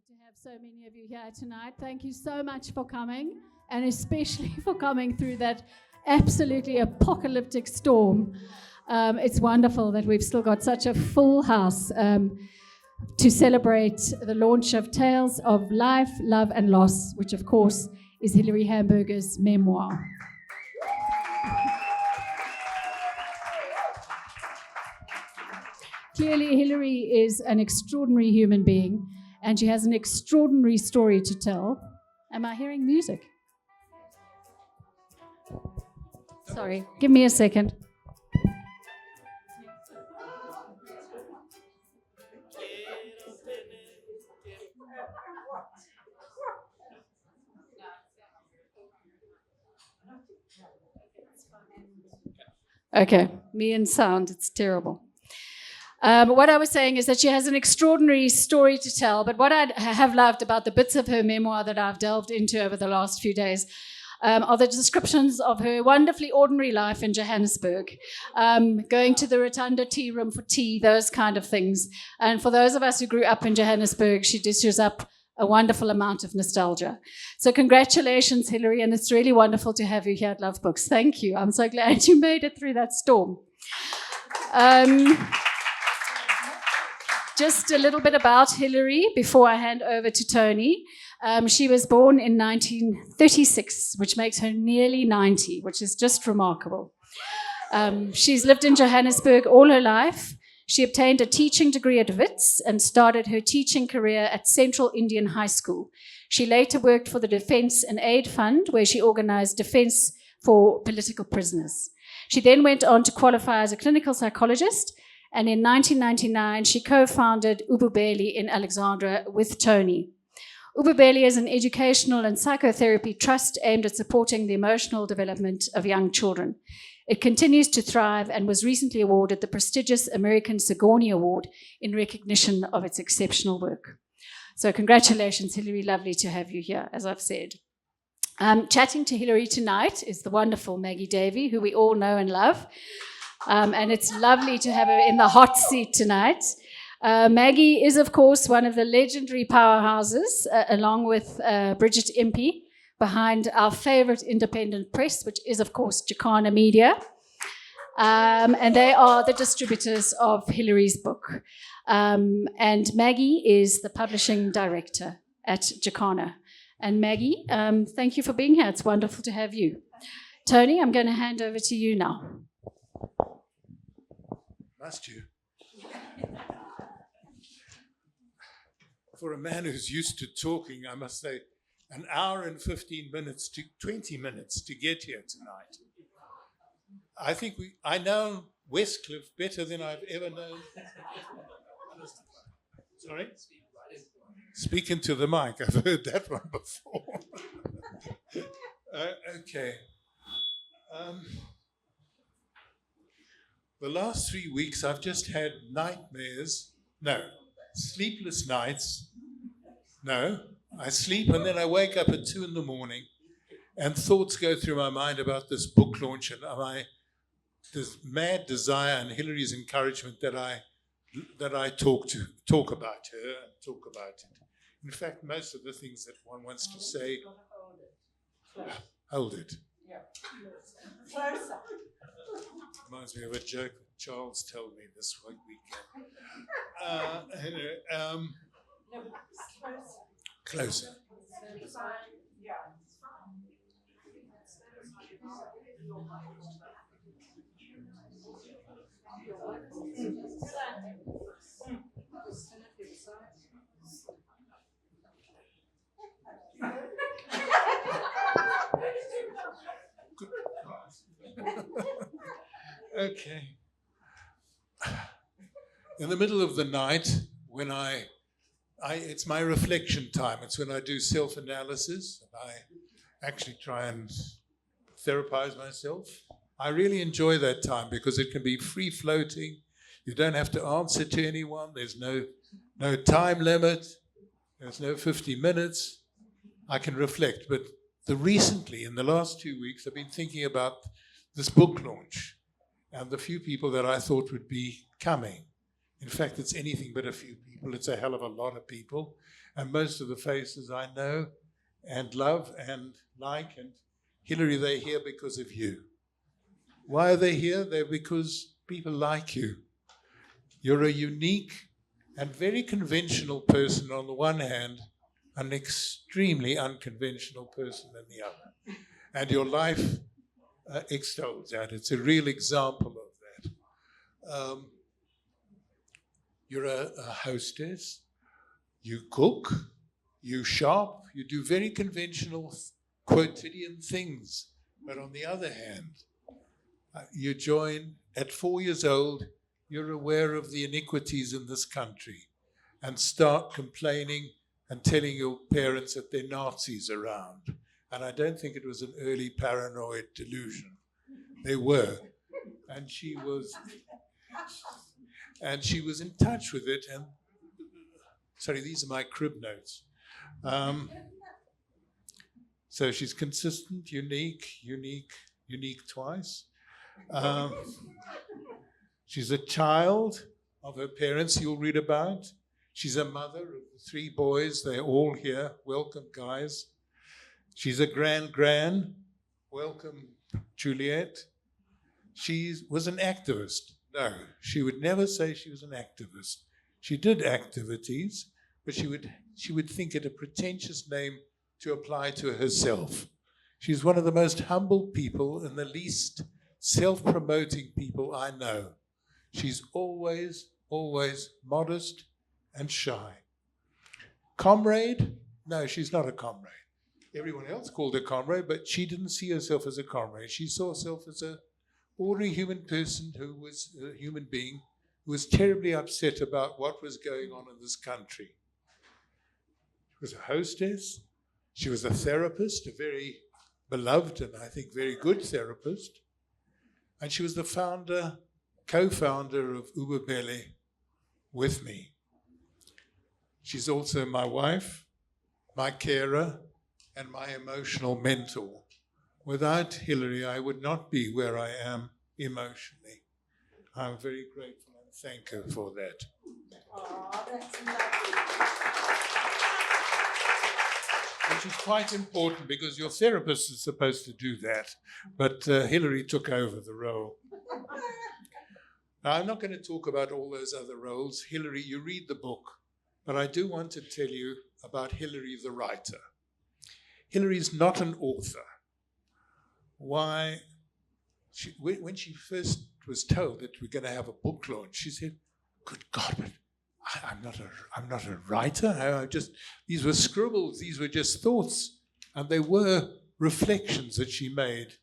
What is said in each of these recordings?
to have so many of you here tonight. Thank you so much for coming, and especially for coming through that absolutely apocalyptic storm. It's wonderful that we've still got such a full house to celebrate the launch of Tales of Life, Love and Loss, which of course is Hillary Hamburger's memoir. Clearly, Hillary is an extraordinary human being, and she has an extraordinary story to tell. Am I hearing music? Sorry, give me a second. Okay, me and sound, it's terrible. What I was saying is that she has an extraordinary story to tell, but what I have loved about the bits of her memoir that I've delved into over the last few days are the descriptions of her wonderfully ordinary life in Johannesburg, going to the Rotunda tea room for tea, those kind of things. And for those of us who grew up in Johannesburg, she dishes up a wonderful amount of nostalgia. So congratulations, Hillary, and it's really wonderful to have you here at Love Books. Thank you. I'm so glad you made it through that storm. Just a little bit about Hillary before I hand over to Tony. She was born in 1936, which makes her nearly 90, which is just remarkable. She's lived in Johannesburg all her life. She obtained a teaching degree at Wits and started her teaching career at Central Indian High School. She later worked for the Defence and Aid Fund, where she organized defense for political prisoners. She then went on to qualify as a clinical psychologist, and in 1999, she co-founded Ububele in Alexandra with Tony. Ububele is an educational and psychotherapy trust aimed at supporting the emotional development of young children. It continues to thrive and was recently awarded the prestigious American Signourey Award in recognition of its exceptional work. So congratulations, Hillary. Lovely to have you here, as I've said. Chatting to Hillary tonight is the wonderful Maggie Davey, who we all know and love. And it's lovely to have her in the hot seat tonight. Maggie is, of course, one of the legendary powerhouses, along with Bridget Impey, behind our favorite independent press, which is, of course, Jacana Media. And they are the distributors of Hillary's book. And Maggie is the publishing director at Jacana. And Maggie, thank you for being here. It's wonderful to have you. Tony, I'm going to hand over to you now. Must you? For a man who's used to talking, I must say, an hour and 15 minutes to 20 minutes to get here tonight. I think I know Westcliff better than I've ever known. Sorry? Speak into the mic. I've heard that one before. Okay. The last 3 weeks, I've just had sleepless nights. No, I sleep and then I wake up at 2 a.m. and thoughts go through my mind about this book launch and this mad desire and Hillary's encouragement that I talk about her and talk about it. In fact, most of the things that one wants to say, hold it. Yeah. Closer. Reminds me of a joke that Charles told me this weekend. Anyway, closer. Okay. In the middle of the night, when it's my reflection time. It's when I do self-analysis. I actually try and therapize myself. I really enjoy that time because it can be free-floating. You don't have to answer to anyone. There's no time limit. There's no 50 minutes. I can reflect. But recently, in the last 2 weeks, I've been thinking about this book launch and the few people that I thought would be coming. In fact, it's anything but a few people. It's a hell of a lot of people. And most of the faces I know and love and like. And Hillary, they're here because of you. Why are they here? They're because people like you. You're a unique and very conventional person on the one hand, an extremely unconventional person on the other. And your life extols that. It's a real example of that. You're a hostess. You cook. You shop. You do very conventional quotidian things. But on the other hand, you join at 4 years old, you're aware of the iniquities in this country and start complaining and telling your parents that there are Nazis around. And I don't think it was an early paranoid delusion. They were. And she was in touch with it. And sorry, these are my crib notes. So she's consistent, unique twice. She's a child of her parents you'll read about. She's a mother of the 3 boys. They're all here. Welcome, guys. She's a gran. Welcome, Juliet. She was an activist. No, she would never say she was an activist. She did activities, but she would think it a pretentious name to apply to herself. She's one of the most humble people and the least self-promoting people I know. She's always modest and shy. Comrade? No, she's not a comrade. Everyone else called her comrade, but she didn't see herself as a comrade. She saw herself as an ordinary human person who was a human being who was terribly upset about what was going on in this country. She was a hostess. She was a therapist, a very beloved and I think very good therapist. And she was the co-founder of Ububele with me. She's also my wife, my carer, and my emotional mentor. Without Hillary, I would not be where I am emotionally. I'm very grateful and thank her for that. Oh, that's lovely. Which is quite important because your therapist is supposed to do that, but Hillary took over the role. Now, I'm not going to talk about all those other roles. Hillary, you read the book, but I do want to tell you about Hillary the writer. Hillary's not an author. Why? When she first was told that we're going to have a book launch, she said, "Good God, but I'm not a writer. These were scribbles. These were just thoughts, and they were reflections that she made.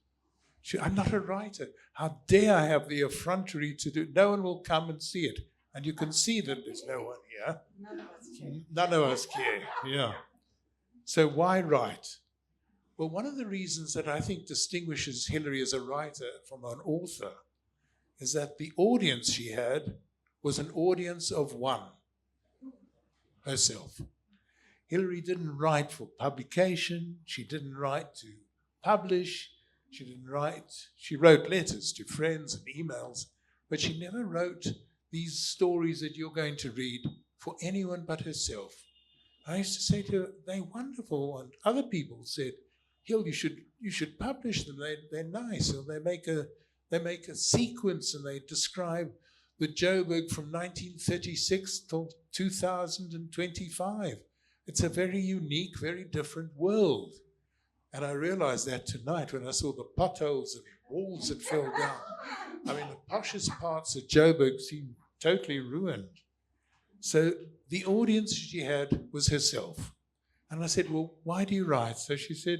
I'm not a writer. How dare I have the effrontery to do? No one will come and see it, and you can see that there's no one here. None of us care. Yeah. So why write? Well, one of the reasons that I think distinguishes Hillary as a writer from an author is that the audience she had was an audience of one, herself. Hillary didn't write for publication. She didn't write to publish. She wrote letters to friends and emails, but she never wrote these stories that you're going to read for anyone but herself. I used to say to her, they're wonderful, and other people said, Hill, you should publish them. They're nice, or they make a sequence, and they describe the Joburg from 1936 till 2025. It's a very unique, very different world. And I realized that tonight when I saw the potholes and walls that fell down. I mean, the poshest parts of Joburg seemed totally ruined. So the audience she had was herself. And I said, well, why do you write? So she said,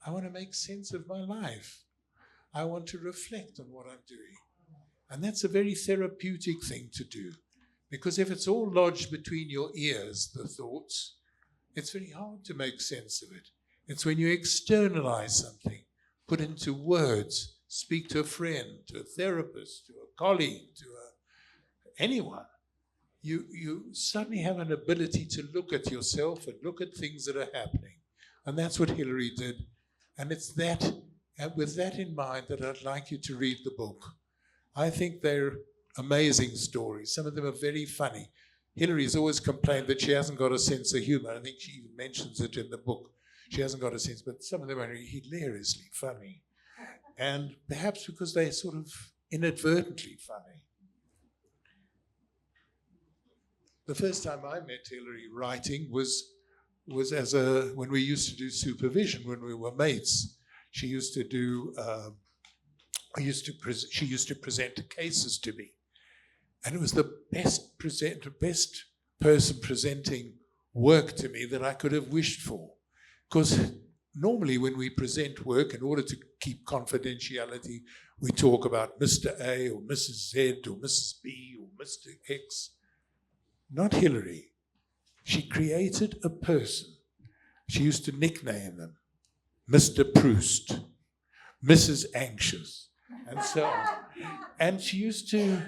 I want to make sense of my life. I want to reflect on what I'm doing. And that's a very therapeutic thing to do. Because if it's all lodged between your ears, the thoughts, it's very hard to make sense of it. It's when you externalize something, put into words, speak to a friend, to a therapist, to a colleague, to anyone, you suddenly have an ability to look at yourself and look at things that are happening. And that's what Hillary did. And it's that, and with that in mind, that I'd like you to read the book. I think they're amazing stories. Some of them are very funny. Hillary's always complained that she hasn't got a sense of humor. I think she even mentions it in the book. She hasn't got a sense, but some of them are hilariously funny. And perhaps because they're sort of inadvertently funny. The first time I met Hillary writing was when we used to do supervision, when we were mates. She used to do, she used to present cases to me. And it was the best person presenting work to me that I could have wished for. Because normally when we present work, in order to keep confidentiality, we talk about Mr. A or Mrs. Z or Mrs. B or Mr. X. Not Hillary. She created a person. She used to nickname them Mr. Proust, Mrs. Anxious, and so on. And she used to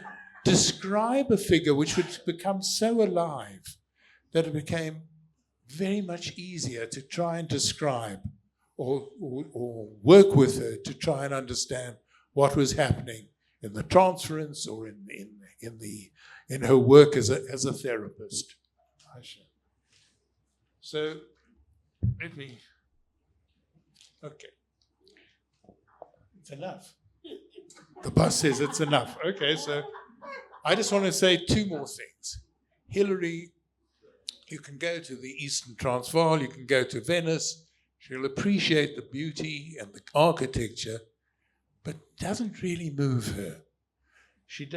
describe a figure which would become so alive that it became very much easier to try and describe or work with her to try and understand what was happening in the transference or in her work as a therapist. So let me. Okay, it's enough. The boss says it's enough. Okay, so I just want to say two more things. Hillary, you can go to the Eastern Transvaal, you can go to Venice. She'll appreciate the beauty and the architecture, but doesn't really move her. She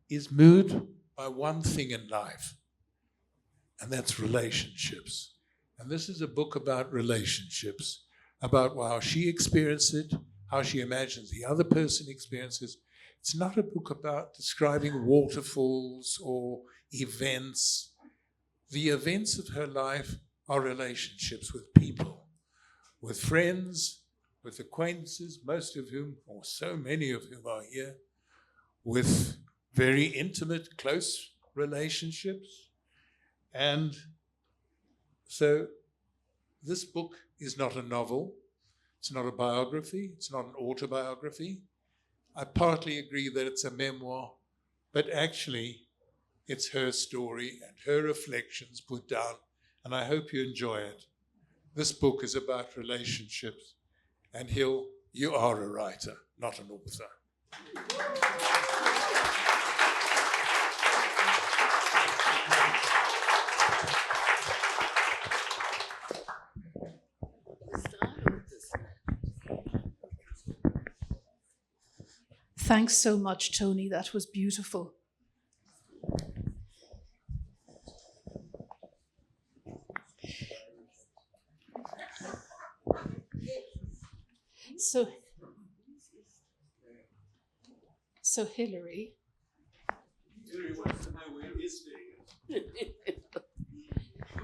is moved by one thing in life, and that's relationships. And this is a book about relationships, about how she experienced it, how she imagines the other person experiences. It's not a book about describing waterfalls or events. The events of her life are relationships with people, with friends, with acquaintances, most of whom, or so many of whom are here, with very intimate, close relationships. And so this book is not a novel, it's not a biography, it's not an autobiography. I partly agree that it's a memoir, but actually it's her story and her reflections put down, and I hope you enjoy it. This book is about relationships, and Hill, you are a writer, not an author. Thanks so much, Tony. That was beautiful. So Hillary. Hillary wants to know where is David.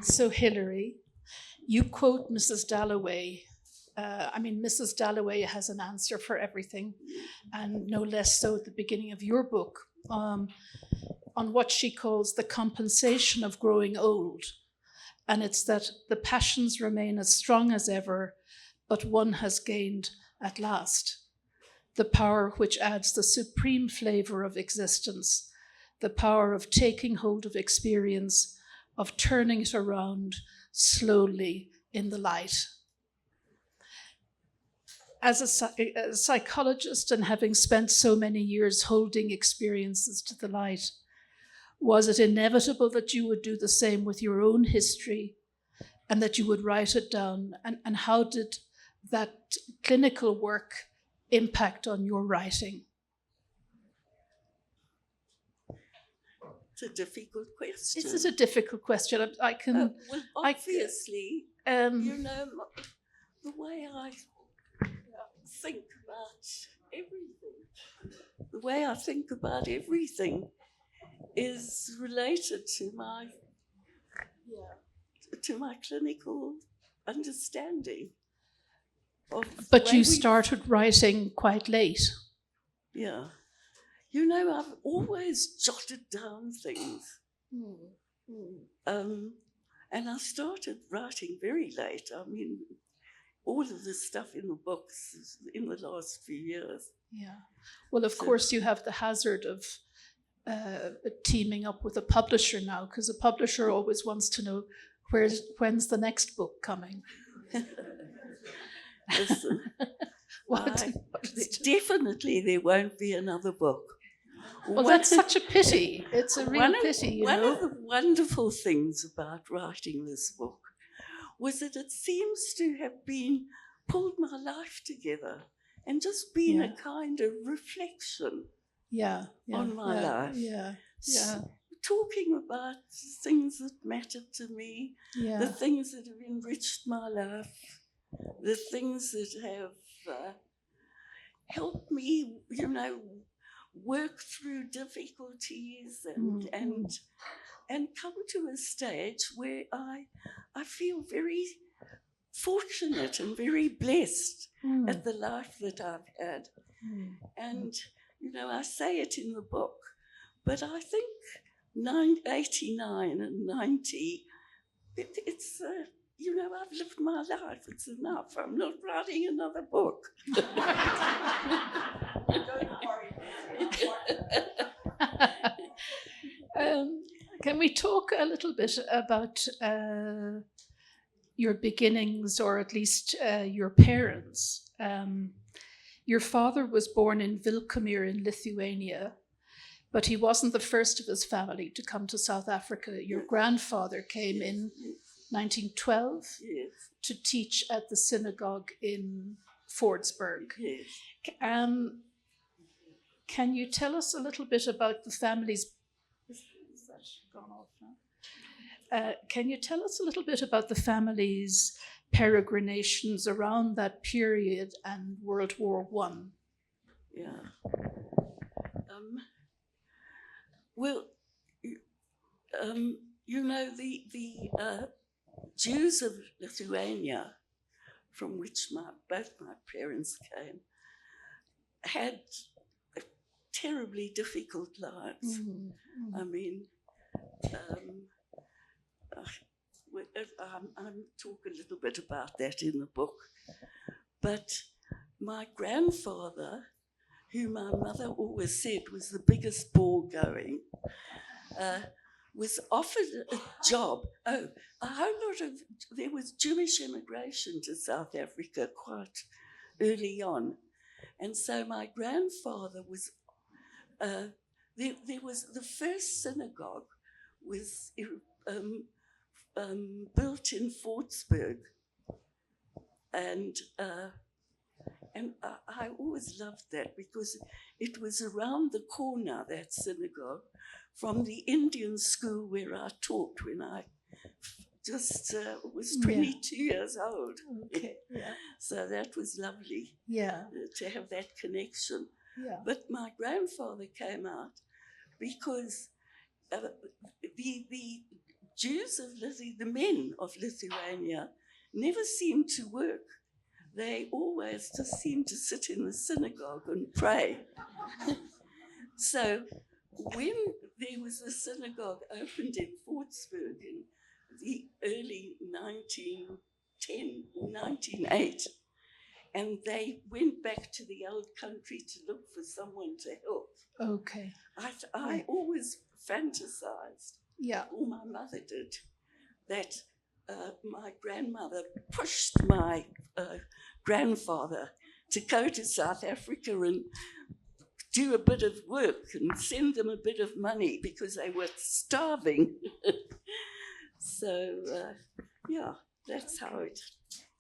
So Hillary, you quote Mrs. Dalloway. Mrs. Dalloway has an answer for everything, and no less so at the beginning of your book, on what she calls the compensation of growing old. And it's that the passions remain as strong as ever, but one has gained at last the power which adds the supreme flavor of existence, the power of taking hold of experience, of turning it around slowly in the light. As a psychologist, and having spent so many years holding experiences to the light, was it inevitable that you would do the same with your own history and that you would write it down? And how did that clinical work impact on your writing? It's a difficult question. This is a difficult question. Obviously, the way I think about everything, is related to my clinical understanding. But you started writing quite late. Yeah. I've always jotted down things. And I started writing very late. all of the stuff in the books in the last few years. Yeah. Well, of course, you have the hazard of teaming up with a publisher now, because a publisher always wants to know when's the next book coming. Listen, definitely there won't be another book. Well, that's such a pity. It's a real pity, One of the wonderful things about writing this book was that it seems to have pulled my life together and just been a kind of reflection on my life. Talking about things that mattered to me, the things that have enriched my life, the things that have helped me, work through difficulties and come to a stage where I feel very fortunate and very blessed at the life that I've had. And, I say it in the book, but I think 89 and 90, it's, I've lived my life. It's enough. I'm not writing another book. Can we talk a little bit about your beginnings, or at least your parents? Your father was born in Vilkomir in Lithuania, but he wasn't the first of his family to come to South Africa. Your grandfather came in 1912 to teach at the synagogue in Fordsburg. Can you tell us a little bit about the family's... can you tell us a little bit about the family's peregrinations around that period and World War I? Yeah. Well, the Jews of Lithuania, from which both my parents came, had terribly difficult lives. I mean, I'll talk a little bit about that in the book. But my grandfather, who my mother always said was the biggest bore going, was offered a job. There was Jewish immigration to South Africa quite early on. And so my grandfather was, there was the first synagogue was built in Fordsburg. And I always loved that because it was around the corner, that synagogue, from the Indian school where I taught when I just was 22 years old. Okay. Yeah. So that was lovely to have that connection. Yeah. But my grandfather came out because the Jews of the men of Lithuania never seemed to work. They always just seemed to sit in the synagogue and pray. So when there was a synagogue opened in Fordsburg in the early 1908, and they went back to the old country to look for someone to help. Okay. I always fantasized, or my mother did, that my grandmother pushed my grandfather to go to South Africa and do a bit of work and send them a bit of money because they were starving. So, that's how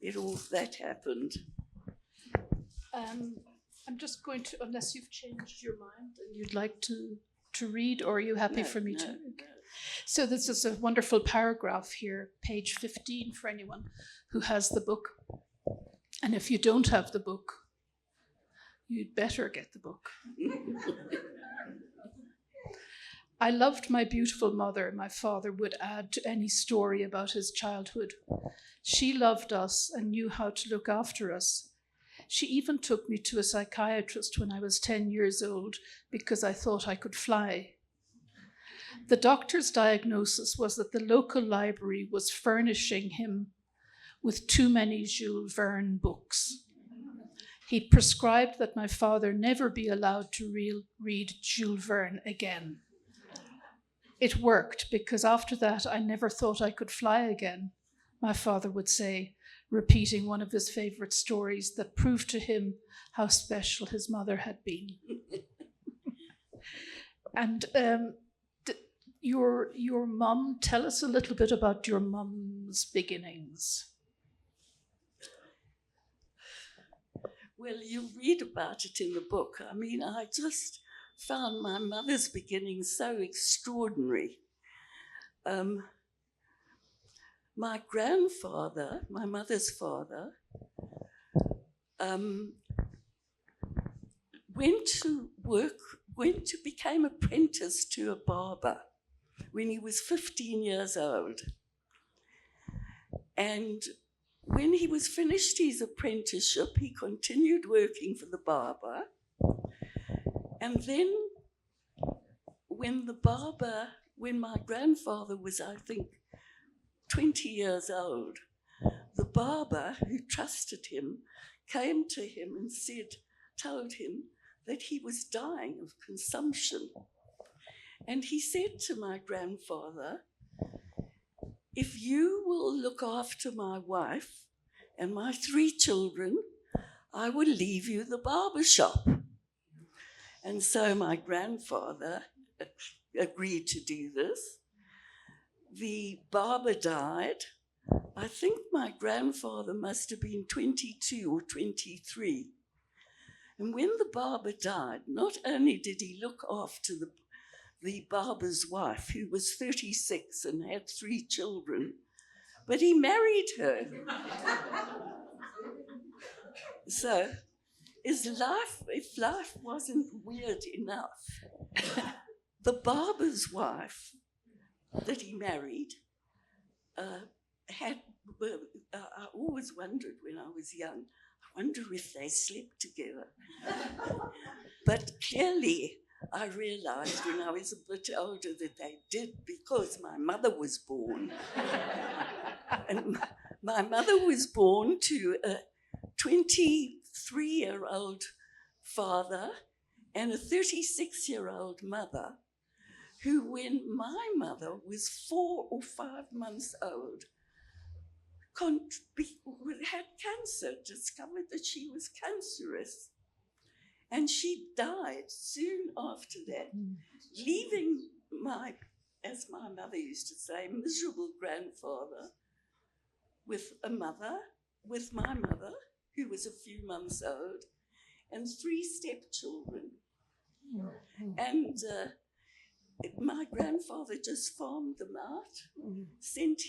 it all that happened. I'm just going to, unless you've changed your mind and you'd like to read, or are you happy for me to? Okay. So this is a wonderful paragraph here, page 15, for anyone who has the book. And if you don't have the book, you'd better get the book. I loved my beautiful mother, my father would add to any story about his childhood. She loved us and knew how to look after us. She even took me to a psychiatrist when I was 10 years old because I thought I could fly. The doctor's diagnosis was that the local library was furnishing him with too many Jules Verne books. He prescribed that my father never be allowed to read Jules Verne again. It worked, because after that I never thought I could fly again, my father would say, repeating one of his favorite stories that proved to him how special his mother had been. And your mum, tell us a little bit about your mum's beginnings. Well, you read about it in the book. I mean, I just found my mother's beginnings so extraordinary. My grandfather, my mother's father, became apprentice to a barber when he was 15 years old. And when he was finished his apprenticeship, he continued working for the barber. And then when my grandfather was, I think, 20 years old, the barber who trusted him came to him and told him that he was dying of consumption. And he said to my grandfather, if you will look after my wife and my 3 children, I will leave you the barber shop. And so my grandfather agreed to do this. The barber died. I think my grandfather must have been 22 or 23. And when the barber died, not only did he look after the barber's wife, who was 36 and had 3 children, but he married her. So if life wasn't weird enough, the barber's wife that he married I always wondered when I was young, I wonder if they slept together. But clearly, I realized when I was a bit older that they did, because my mother was born. And my mother was born to a 23-year-old father and a 36-year-old mother, who, when my mother was 4 or 5 months old, had cancer, discovered that she was cancerous. And she died soon after that, leaving as my mother used to say, miserable grandfather with my mother, who was a few months old, and 3 stepchildren. And my grandfather just farmed them out, sent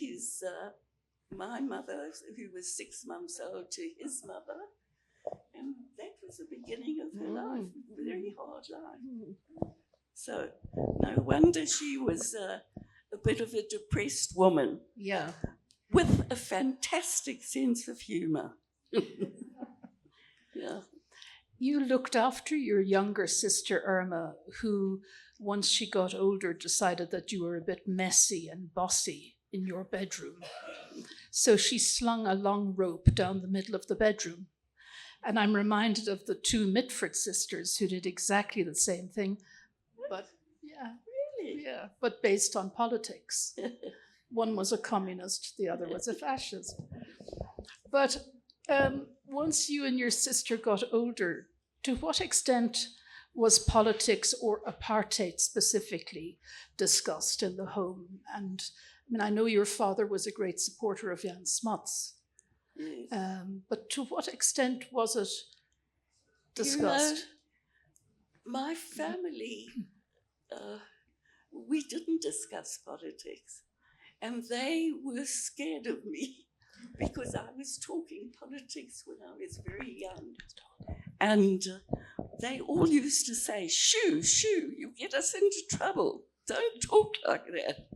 my mother, who was 6 months old, to his mother, and that was the beginning of her life, a very hard life. So no wonder she was a bit of a depressed woman. Yeah. With a fantastic sense of humor. Yeah. You looked after your younger sister, Irma, who, once she got older, decided that you were a bit messy and bossy in your bedroom. So she slung a long rope down the middle of the bedroom. And I'm reminded of the 2 Mitford sisters who did exactly the same thing, but but based on politics. One was a communist, the other was a fascist. But once you and your sister got older, to what extent was politics, or apartheid specifically, discussed in the home? And I mean, I know your father was a great supporter of Jan Smuts. Yes. But to what extent was it discussed? My family, we didn't discuss politics, and they were scared of me because I was talking politics when I was very young. And they all used to say, shoo, you get us into trouble. Don't talk like that.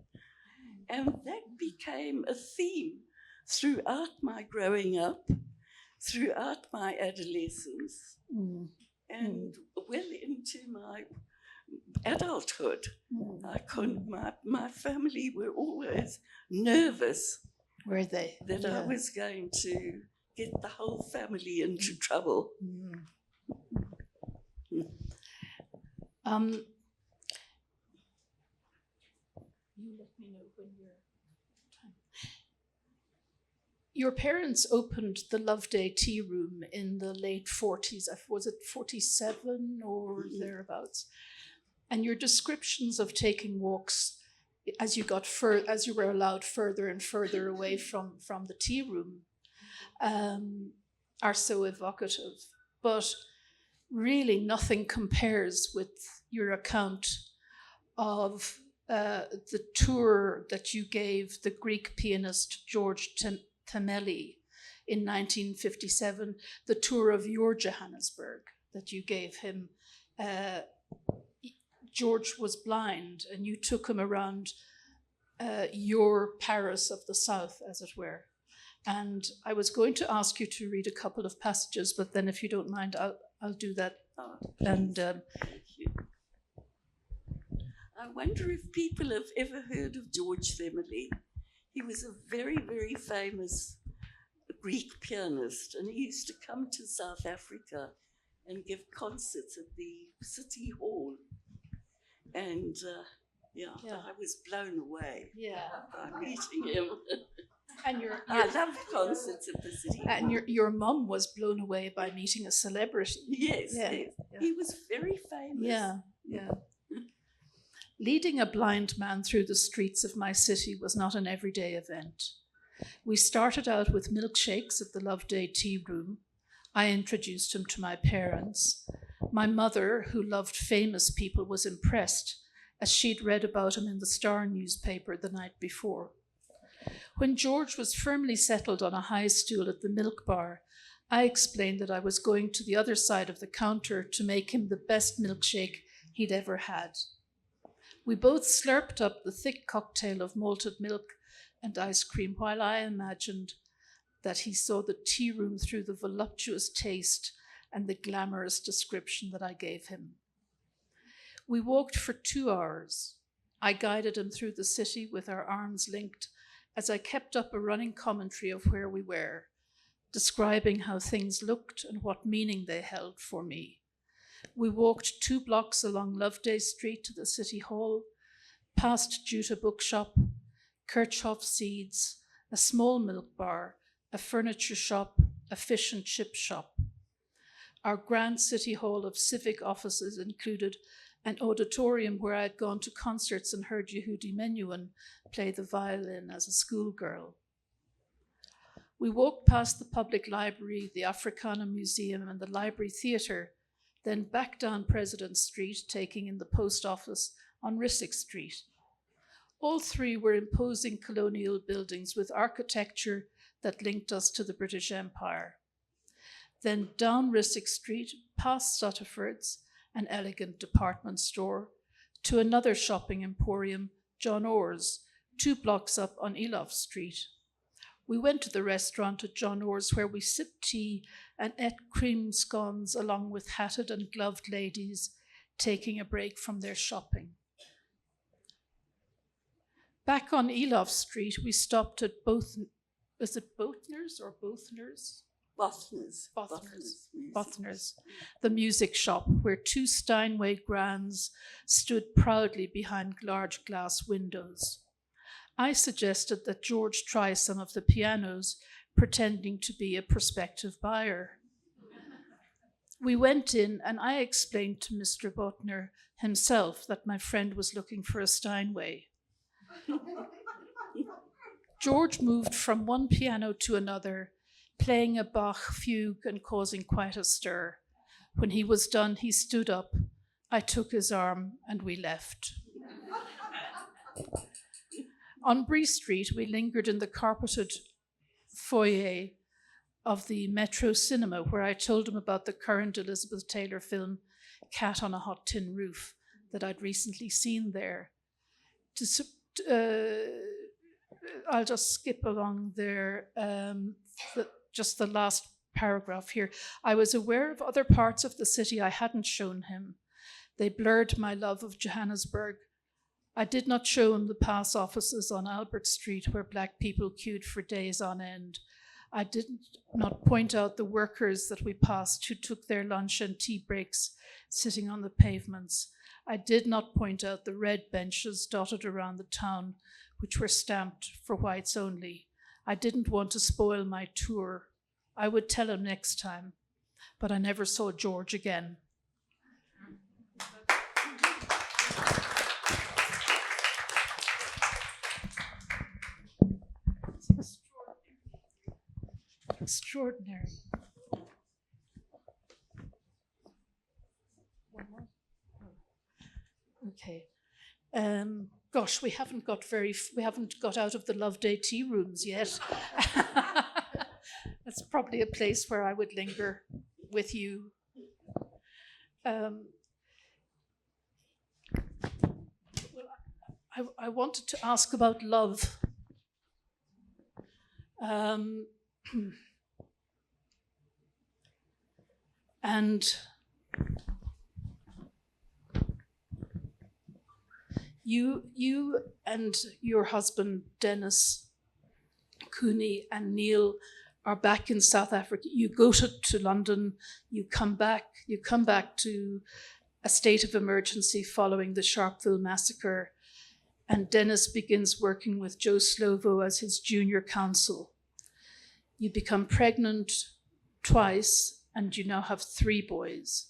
And that became a theme throughout my growing up, throughout my adolescence, and well into my adulthood. My family were always nervous Were they? that I was going to get the whole family into trouble. Mm. You let me know when you're time. Your parents opened the Loveday Tea Room in the late 40s. Was it 47 or thereabouts? And your descriptions of taking walks as you were allowed further and further away from the tea room are so evocative. But really nothing compares with your account of the tour that you gave the Greek pianist George Temelli in 1957, the tour of your Johannesburg that you gave him. George was blind, and you took him around your Paris of the South, as it were. And I was going to ask you to read a couple of passages, but then if you don't mind, I'll do that. And Thank you. I wonder if people have ever heard of George Temelli. He was a very, very famous Greek pianist, and he used to come to South Africa and give concerts at the City Hall. And I was blown away by meeting him. And I loved concerts at the City Hall. And your mum was blown away by meeting a celebrity. Yes, yes. He was very famous. Yeah. Leading a blind man through the streets of my city was not an everyday event. We started out with milkshakes at the Loveday Tea Room. I introduced him to my parents. My mother, who loved famous people, was impressed, as she'd read about him in the Star newspaper the night before. When George was firmly settled on a high stool at the milk bar, I explained that I was going to the other side of the counter to make him the best milkshake he'd ever had. We both slurped up the thick cocktail of malted milk and ice cream, while I imagined that he saw the tea room through the voluptuous taste and the glamorous description that I gave him. We walked for 2 hours. I guided him through the city with our arms linked as I kept up a running commentary of where we were, describing how things looked and what meaning they held for me. We walked 2 blocks along Loveday Street to the City Hall, past Jutta Bookshop, Kirchhoff Seeds, a small milk bar, a furniture shop, a fish and chip shop. Our grand City Hall of civic offices included an auditorium where I had gone to concerts and heard Yehudi Menuhin play the violin as a schoolgirl. We walked past the public library, the Africana Museum, and the Library Theatre, then back down President Street, taking in the post office on Risick Street. All 3 were imposing colonial buildings with architecture that linked us to the British Empire. Then down Risick Street, past Sutterford's, an elegant department store, to another shopping emporium, John Orr's, 2 blocks up on Eloff Street. We went to the restaurant at John Orr's where we sipped tea and ate cream scones along with hatted and gloved ladies taking a break from their shopping. Back on Eloff Street, we stopped at Bothner's. Bothner's, the music shop, where 2 Steinway grands stood proudly behind large glass windows. I suggested that George try some of the pianos, pretending to be a prospective buyer. We went in, and I explained to Mr. Bothner himself that my friend was looking for a Steinway. George moved from one piano to another, playing a Bach fugue and causing quite a stir. When he was done, he stood up. I took his arm and we left. On Bree Street, we lingered in the carpeted foyer of the Metro Cinema, where I told him about the current Elizabeth Taylor film, Cat on a Hot Tin Roof, that I'd recently seen there. I'll just skip along there, just the last paragraph here. I was aware of other parts of the city I hadn't shown him. They blurred my love of Johannesburg. I did not show him the pass offices on Albert Street where black people queued for days on end. I did not point out the workers that we passed who took their lunch and tea breaks sitting on the pavements. I did not point out the red benches dotted around the town, which were stamped for whites only. I didn't want to spoil my tour. I would tell him next time, but I never saw George again. Extraordinary. One more? Okay. Gosh, we haven't got out of the Love Day tea rooms yet. That's probably a place where I would linger with you. I wanted to ask about love. And you and your husband Dennis Cooney and Neil are back in South Africa. You go to London, you come back to a state of emergency following the Sharpeville massacre, and Dennis begins working with Joe Slovo as his junior counsel. You become pregnant twice, and you now have 3 boys.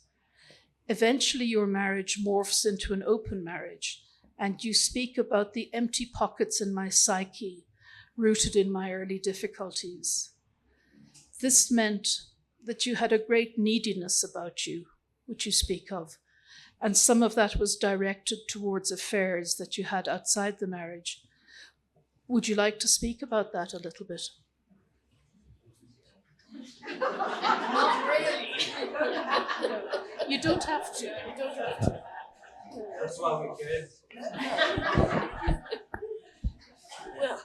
Eventually, your marriage morphs into an open marriage, and you speak about the empty pockets in my psyche, rooted in my early difficulties. This meant that you had a great neediness about you, which you speak of, and some of that was directed towards affairs that you had outside the marriage. Would you like to speak about that a little bit? Not really. You don't have to. That's why we good. Well,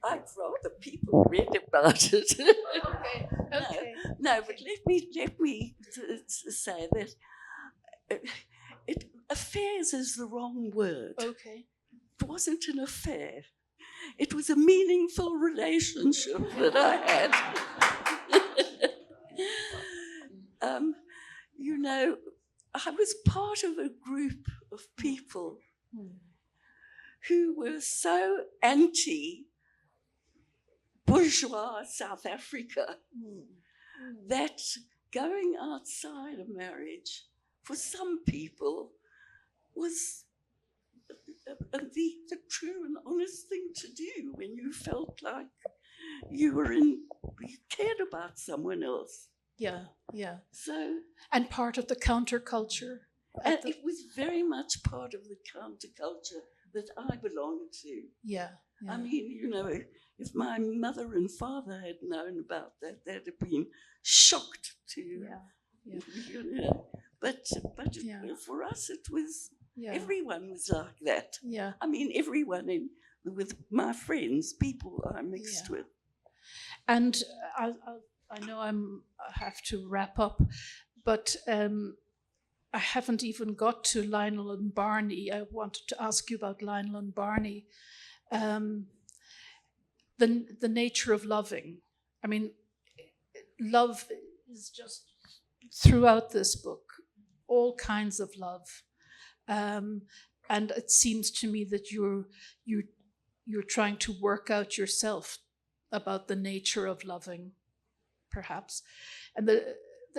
I'd rather people read about it. Okay. No, but let me say that affairs is the wrong word. Okay. It wasn't an affair. It was a meaningful relationship that I had. I was part of a group of people who were so anti-bourgeois South Africa that going outside of marriage for some people was the true and honest thing to do when you felt like you cared about someone else. Yeah. So, and part of the counterculture. And it was very much part of the counterculture that I belonged to. Yeah. I mean, if my mother and father had known about that, they'd have been shocked to. But for us, it was. Yeah. Everyone was like that. Yeah. I mean, everyone with my friends, people I mixed with. And I know I have to wrap up, but I haven't even got to Lionel and Barney. I wanted to ask you about Lionel and Barney. The nature of loving. I mean, love is just throughout this book, all kinds of love. And it seems to me that you're trying to work out yourself about the nature of loving, perhaps. And the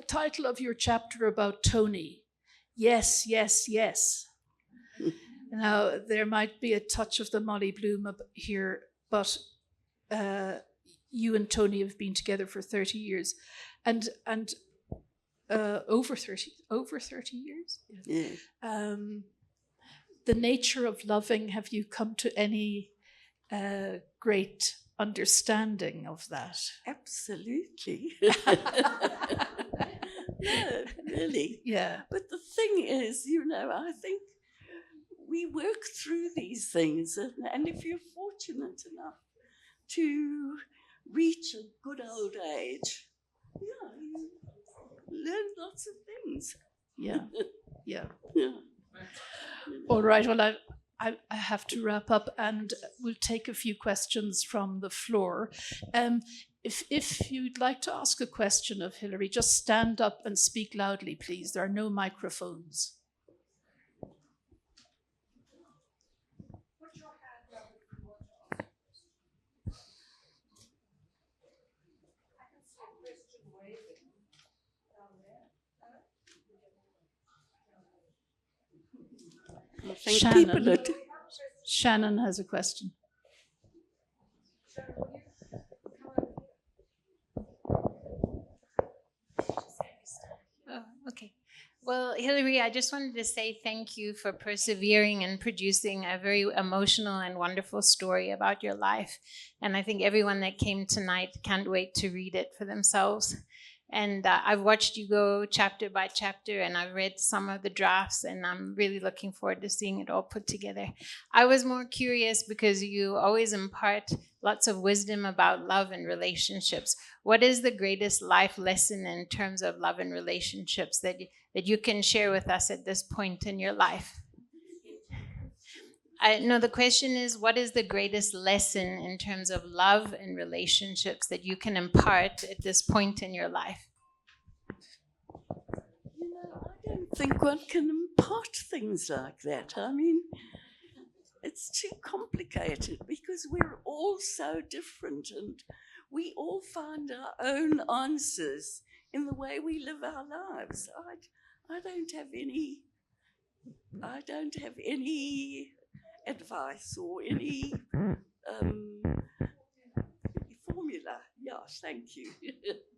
title of your chapter about Tony, Yes, Yes, Yes. Now, there might be a touch of the Molly Bloom here, but you and Tony have been together for 30 years. And over 30 years? Yeah. The nature of loving, have you come to any great understanding of that? Absolutely. Yeah, really. Yeah. But the thing is, I think we work through these things, and if you're fortunate enough to reach a good old age, you learn lots of things. Yeah. Yeah. All right. Well, I have to wrap up, and we'll take a few questions from the floor. If you'd like to ask a question of Hillary, just stand up and speak loudly, please. There are no microphones. Shannon has a question. Oh, okay. Well, Hillary, I just wanted to say thank you for persevering and producing a very emotional and wonderful story about your life. And I think everyone that came tonight can't wait to read it for themselves. And I've watched you go chapter by chapter, and I've read some of the drafts, and I'm really looking forward to seeing it all put together. I was more curious because you always impart lots of wisdom about love and relationships. What is the greatest life lesson in terms of love and relationships that you can share with us at this point in your life? The question is, what is the greatest lesson in terms of love and relationships that you can impart at this point in your life? I don't think one can impart things like that. I mean, it's too complicated because we're all so different, and we all find our own answers in the way we live our lives. I don't have any advice or any formula. Yeah, thank you.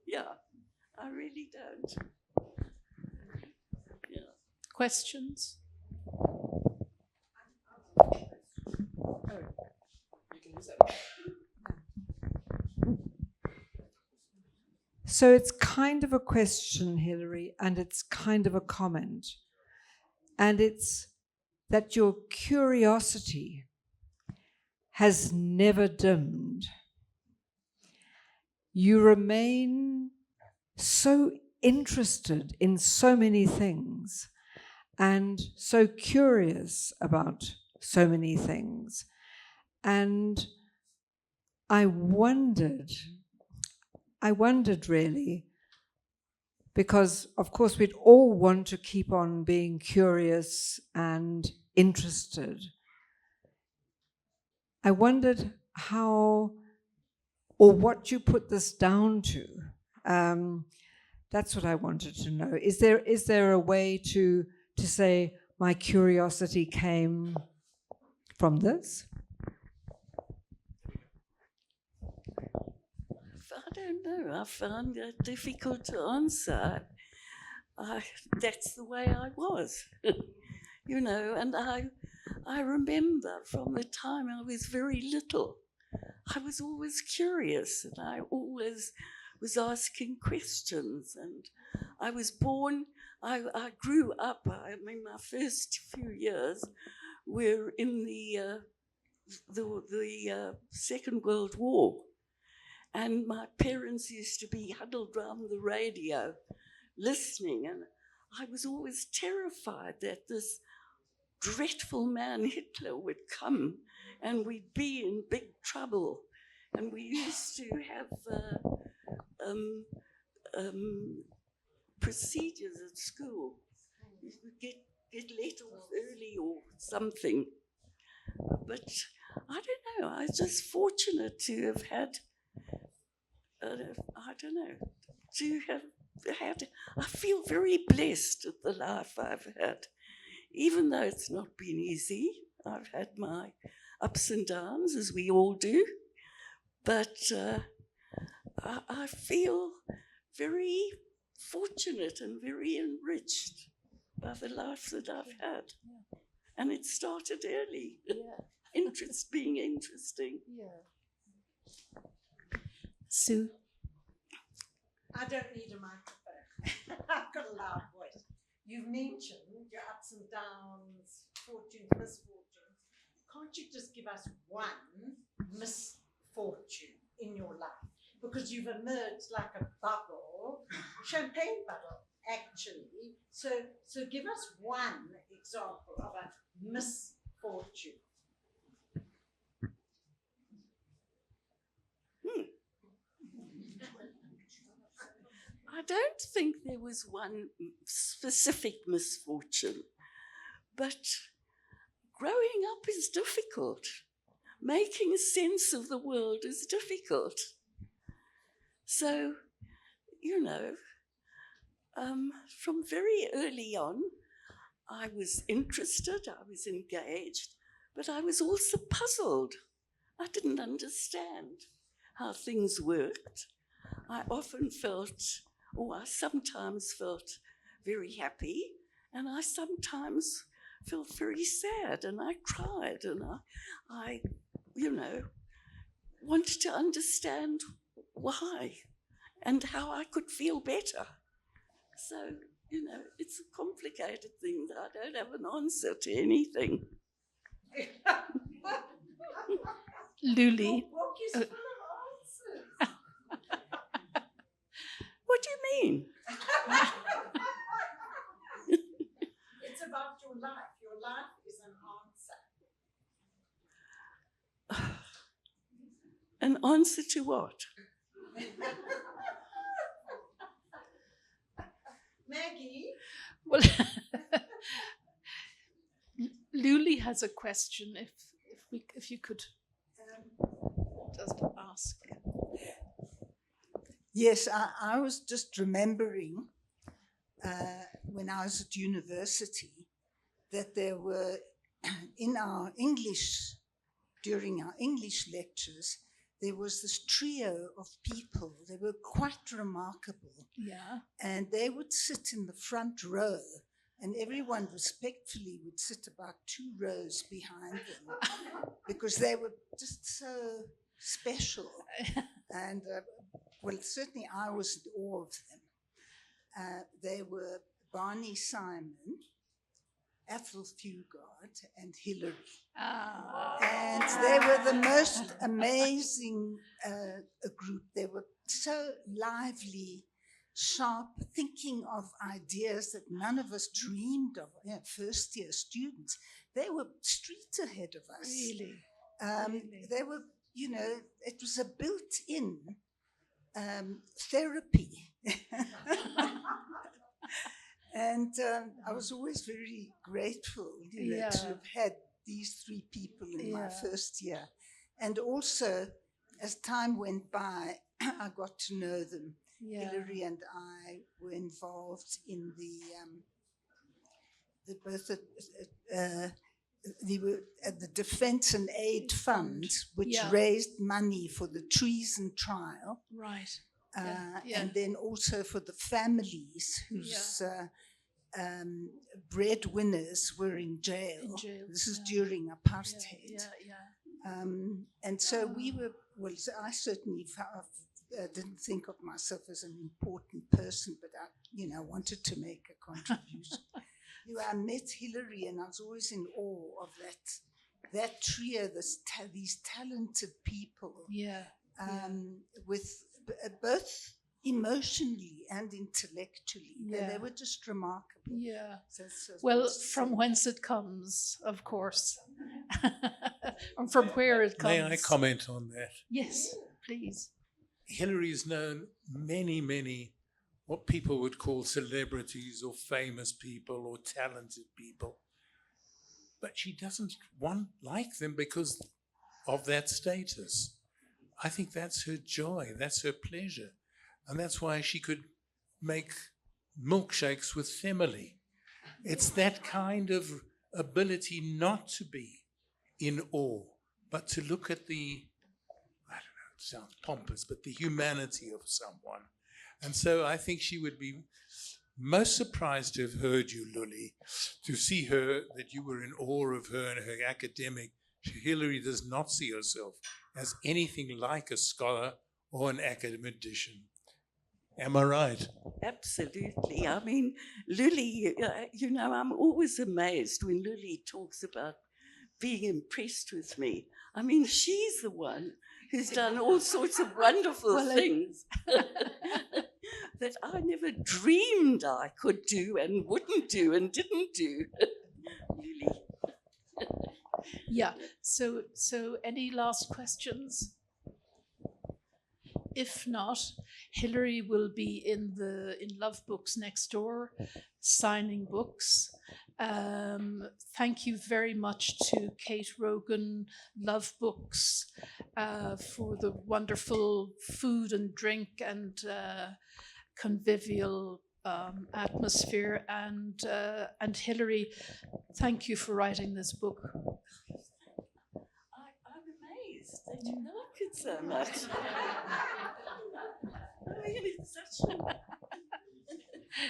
Yeah, I really don't. Yeah. Questions? So it's kind of a question, Hillary, and it's kind of a comment. And it's that your curiosity has never dimmed. You remain so interested in so many things and so curious about so many things. And I wondered really, because of course we'd all want to keep on being curious and interested. I wondered how or what you put this down to. That's what I wanted to know. Is there a way to say my curiosity came from this? I don't know. I found it difficult to answer. That's the way I was, and I remember from the time I was very little, I was always curious, and I always was asking questions, and I was born, I grew up, my first few years were in the Second World War. And my parents used to be huddled round the radio listening, and I was always terrified that this dreadful man Hitler would come and we'd be in big trouble. And we used to have procedures at school. You would get let off early or something. But I don't know, I was just fortunate to have had I feel very blessed at the life I've had, even though it's not been easy. I've had my ups and downs, as we all do, but I feel very fortunate and very enriched by the life that I've had. Yeah. And it started early. Yeah. Being interesting. Yeah. Sue? I don't need a microphone. I've got a loud voice. You've mentioned your ups and downs, fortunes, misfortunes. Can't you just give us one misfortune in your life? Because you've emerged like a bubble, champagne bubble, actually. So give us one example of a misfortune misfortune? I don't think there was one specific misfortune, but growing up is difficult. Making sense of the world is difficult. So, from very early on, I was interested, I was engaged, but I was also puzzled. I didn't understand how things worked. I sometimes felt very happy, and I sometimes felt very sad, and I cried, and I wanted to understand why and how I could feel better. So, it's a complicated thing that I don't have an answer to anything. Luli. Your book is full of answers. What do you mean? It's about your life. Your life is an answer. An answer to what? Maggie? Well, Luli has a question. If you could just ask. Yes, I was just remembering when I was at university that there were during our English lectures, there was this trio of people. They were quite remarkable. Yeah. And they would sit in the front row, and everyone respectfully would sit about 2 rows behind them because they were just so special. And certainly I was in awe of them. They were Barney Simon, Ethel Fugard, and Hillary. And they were the most amazing group. They were so lively, sharp, thinking of ideas that none of us dreamed of. First-year students. They were street ahead of us. Really? Really? They were, it was a built-in therapy. And I was always very grateful to have had these 3 people in my first year. And also, as time went by, I got to know them. Yeah. Hillary and I were involved in the Defence and Aid Fund, which raised money for the treason trial. Right. And then also for the families whose breadwinners were in jail. This is during apartheid. And so we were, I certainly didn't think of myself as an important person, but I wanted to make a contribution. I met Hillary, and I was always in awe of that trio, these talented people. With both emotionally and intellectually. They were just remarkable. Yeah. So well, from whence it comes, of course. And from where it comes. May I comment on that? Yes, please. Hillary's known many, what people would call celebrities or famous people or talented people. But she doesn't like them because of that status. I think that's her joy, that's her pleasure. And that's why she could make milkshakes with family. It's that kind of ability not to be in awe, but to look at the, I don't know, it sounds pompous, but the humanity of someone. And so I think she would be most surprised to have heard you, Luli, to see her, that you were in awe of her and her academic. Hillary does not see herself as anything like a scholar or an academician. Am I right? Absolutely. I mean, Luli, I'm always amazed when Luli talks about being impressed with me. I mean, she's the one who's done all sorts of wonderful things that I never dreamed I could do and wouldn't do and didn't do. Luli. Yeah. So any last questions? If not, Hillary will be in Love Books next door, signing books. Thank you very much to Kate Rogan, Love Books, for the wonderful food and drink and convivial atmosphere. And Hillary, thank you for writing this book. I'm amazed that you like it so much. Really,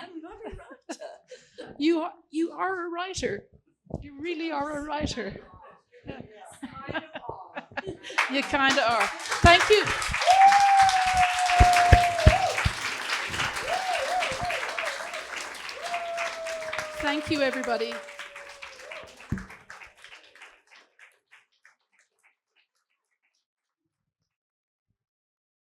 I'm not a writer. You are a writer. You really are a writer. You kind of are. Thank you. Thank you, everybody.